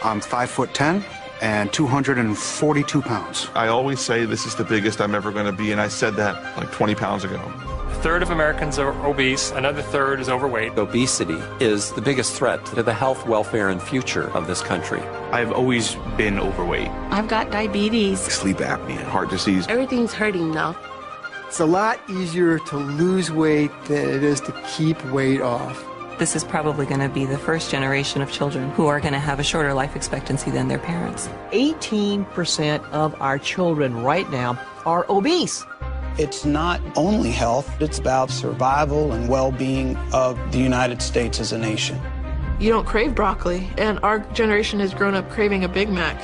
I'm 5'10" and 242 pounds. I always say this is the biggest I'm ever going to be, and I said that like 20 pounds ago. A third of Americans are obese, another third is overweight. Obesity is the biggest threat to the health, welfare, and future of this country. I've always been overweight. I've got diabetes. Sleep apnea, heart disease. Everything's hurting now. It's a lot easier to lose weight than it is to keep weight off. This is probably going to be the first generation of children who are going to have a shorter life expectancy than their parents. 18% of our children right now are obese. It's not only health, it's about survival and well-being of the United States as a nation. You don't crave broccoli, and our generation has grown up craving a Big Mac.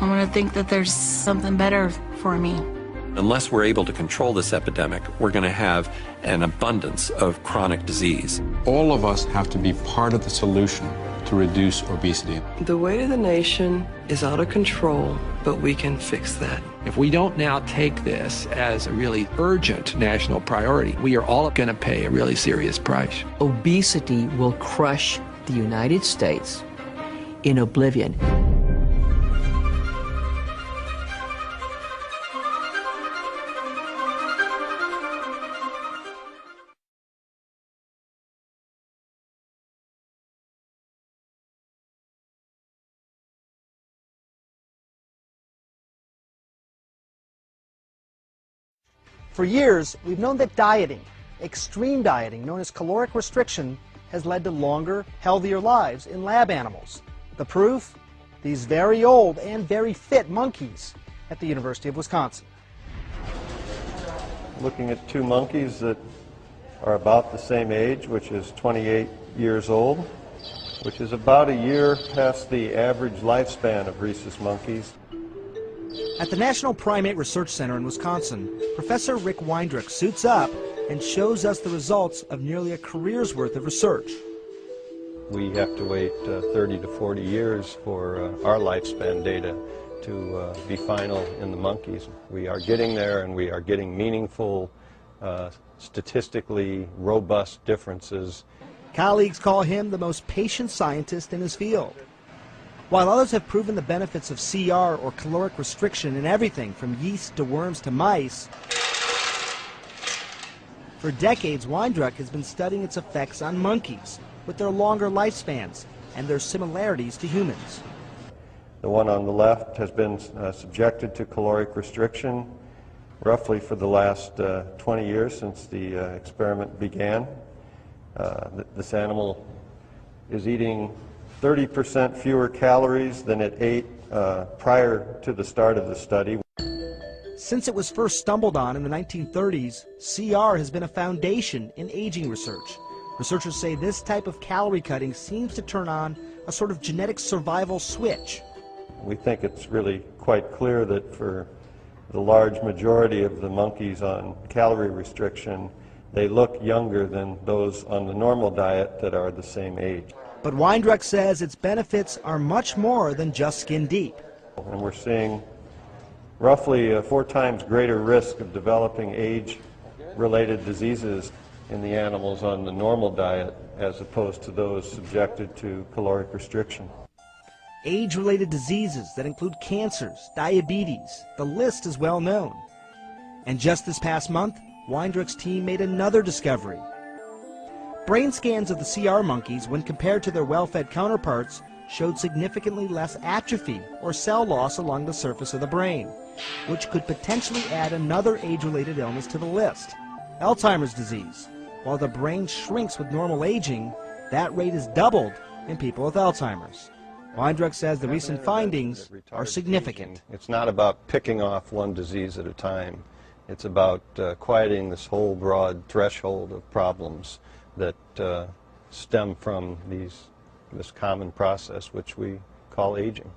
I want to think that there's something better for me. Unless we're able to control this epidemic, we're going to have an abundance of chronic disease. All of us have to be part of the solution to reduce obesity. The weight of the nation is out of control, but we can fix that. If we don't now take this as a really urgent national priority, we are all going to pay a really serious price. Obesity will crush the United States in oblivion. For years, we've known that dieting, extreme dieting, known as caloric restriction, has led to longer, healthier lives in lab animals. The proof? These very old and very fit monkeys at the University of Wisconsin. Looking at two monkeys that are about the same age, which is 28 years old, which is about a year past the average lifespan of rhesus monkeys. At the National Primate Research Center in Wisconsin, Professor Rick Weindruck suits up and shows us the results of nearly a career's worth of research. We have to wait 30 to 40 years for our lifespan data to be final in the monkeys. We are getting there, and we are getting meaningful, statistically robust differences. Colleagues call him the most patient scientist in his field. While others have proven the benefits of CR, or caloric restriction, in everything from yeast to worms to mice, for decades Weindruck has been studying its effects on monkeys, with their longer lifespans and their similarities to humans. The one on the left has been subjected to caloric restriction roughly for the last 20 years since the experiment began. This animal is eating 30% fewer calories than it ate prior to the start of the study. Since it was first stumbled on in the 1930s, CR has been a foundation in aging research. Researchers say this type of calorie cutting seems to turn on a sort of genetic survival switch. We think it's really quite clear that for the large majority of the monkeys on calorie restriction, they look younger than those on the normal diet that are the same age. But Weindruck says its benefits are much more than just skin deep. And we're seeing roughly a 4 times greater risk of developing age-related diseases in the animals on the normal diet as opposed to those subjected to caloric restriction. Age-related diseases that include cancers, diabetes, the list is well known. And just this past month, Weindruck's team made another discovery. Brain scans of the CR monkeys, when compared to their well-fed counterparts, showed significantly less atrophy or cell loss along the surface of the brain, which could potentially add another age-related illness to the list, Alzheimer's disease. While the brain shrinks with normal aging, that rate is doubled in people with Alzheimer's. Weindruck says the recent findings are significant. It's not about picking off one disease at a time. It's about quieting this whole broad threshold of problems that stem from this common process which we call aging.